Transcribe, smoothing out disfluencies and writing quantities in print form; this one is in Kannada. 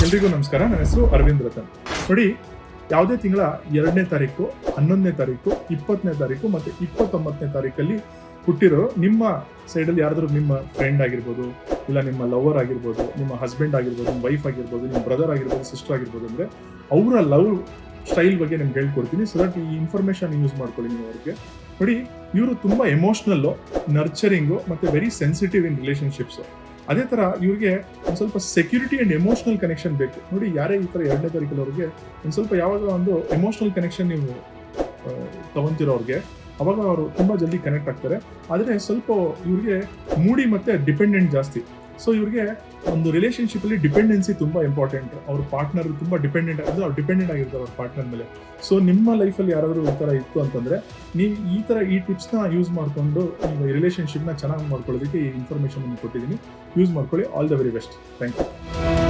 ಎಲ್ರಿಗೂ ನಮಸ್ಕಾರ. ನನ್ನ ಹೆಸರು ಅರವಿಂದ್ ರತನ್. ನೋಡಿ, ಯಾವುದೇ ತಿಂಗಳ 2ನೇ ತಾರೀಕು, 11ನೇ ತಾರೀಕು, 20ನೇ ತಾರೀಕು ಮತ್ತು 29ನೇ ತಾರೀಕಲ್ಲಿ ಹುಟ್ಟಿರೋ ನಿಮ್ಮ ಸೈಡಲ್ಲಿ ಯಾರಾದರೂ ನಿಮ್ಮ ಫ್ರೆಂಡ್ ಆಗಿರ್ಬೋದು, ಇಲ್ಲ ನಿಮ್ಮ ಲವರ್ ಆಗಿರ್ಬೋದು, ನಿಮ್ಮ ಹಸ್ಬೆಂಡ್ ಆಗಿರ್ಬೋದು, ನಿಮ್ಮ ವೈಫ್ ಆಗಿರ್ಬೋದು, ನಿಮ್ಮ ಬ್ರದರ್ ಆಗಿರ್ಬೋದು, ಸಿಸ್ಟರ್ ಆಗಿರ್ಬೋದು, ಅಂದರೆ ಅವರ ಲವ್ ಸ್ಟೈಲ್ ಬಗ್ಗೆ ನಿಮ್ಗೆ ಹೇಳ್ಕೊಡ್ತೀನಿ. ಸೊ ದಟ್ ಈ ಇನ್ಫಾರ್ಮೇಷನ್ ಯೂಸ್ ಮಾಡ್ಕೊಳ್ಳಿ ನೀವು ಅವ್ರಿಗೆ. ನೋಡಿ, ಇವರು ತುಂಬ ಎಮೋಷ್ನಲ್ಲು, ನರ್ಚರಿಂಗು ಮತ್ತು ವೆರಿ ಸೆನ್ಸಿಟಿವ್ ಇನ್ ರಿಲೇಷನ್ಶಿಪ್ಸು. ಅದೇ ಥರ ಇವ್ರಿಗೆ ಒಂದು ಸ್ವಲ್ಪ ಸೆಕ್ಯೂರಿಟಿ ಆ್ಯಂಡ್ ಎಮೋಷ್ನಲ್ ಕನೆಕ್ಷನ್ ಬೇಕು. ನೋಡಿ, ಯಾರೇ ಈ ಥರ 2ನೇ ತಾರೀಕಲ್ಲವ್ರಿಗೆ ಒಂದು ಸ್ವಲ್ಪ ಯಾವಾಗ ಒಂದು ಎಮೋಷ್ನಲ್ ಕನೆಕ್ಷನ್ ನೀವು ತೊಗೊತಿರೋರಿಗೆ, ಅವಾಗ ಅವರು ತುಂಬ ಜಲ್ದಿ ಕನೆಕ್ಟ್ ಆಗ್ತಾರೆ. ಆದರೆ ಸ್ವಲ್ಪ ಇವ್ರಿಗೆ ಮೂಡಿ ಮತ್ತು ಡಿಪೆಂಡೆಂಟ್ ಜಾಸ್ತಿ. ಸೊ ಇವ್ರಿಗೆ ಒಂದು ರಿಲೇಷನ್ಶಿಪ್ಪಲ್ಲಿ ಡಿಪೆಂಡೆನ್ಸಿ ತುಂಬ ಇಂಪಾರ್ಟೆಂಟ್. ಅವ್ರ ಪಾರ್ಟ್ನರ್ ತುಂಬ ಡಿಪೆಂಡೆಂಟ್ ಆಗಿದ್ರೆ ಅವ್ರು ಡಿಪೆಂಡೆಂಟ್ ಆಗಿರ್ತಾರೆ ಅವ್ರ ಪಾರ್ಟ್ನರ್ ಮೇಲೆ. ಸೊ ನಿಮ್ಮ ಲೈಫಲ್ಲಿ ಯಾರಾದರೂ ಈ ಥರ ಇತ್ತು ಅಂತಂದರೆ ನೀವು ಈ ಟಿಪ್ಸ್ನ ಯೂಸ್ ಮಾಡಿಕೊಂಡು ನಿಮ್ಮ ರಿಲೇಷನ್ಶಿಪ್ನ ಚೆನ್ನಾಗಿ ಮಾಡ್ಕೊಳ್ಳೋದಕ್ಕೆ ಈ ಇನ್ಫಾರ್ಮೇಷನ್ ಕೊಟ್ಟಿದ್ದೀನಿ. ಯೂಸ್ ಮಾಡ್ಕೊಳ್ಳಿ. All the very best. Thank you.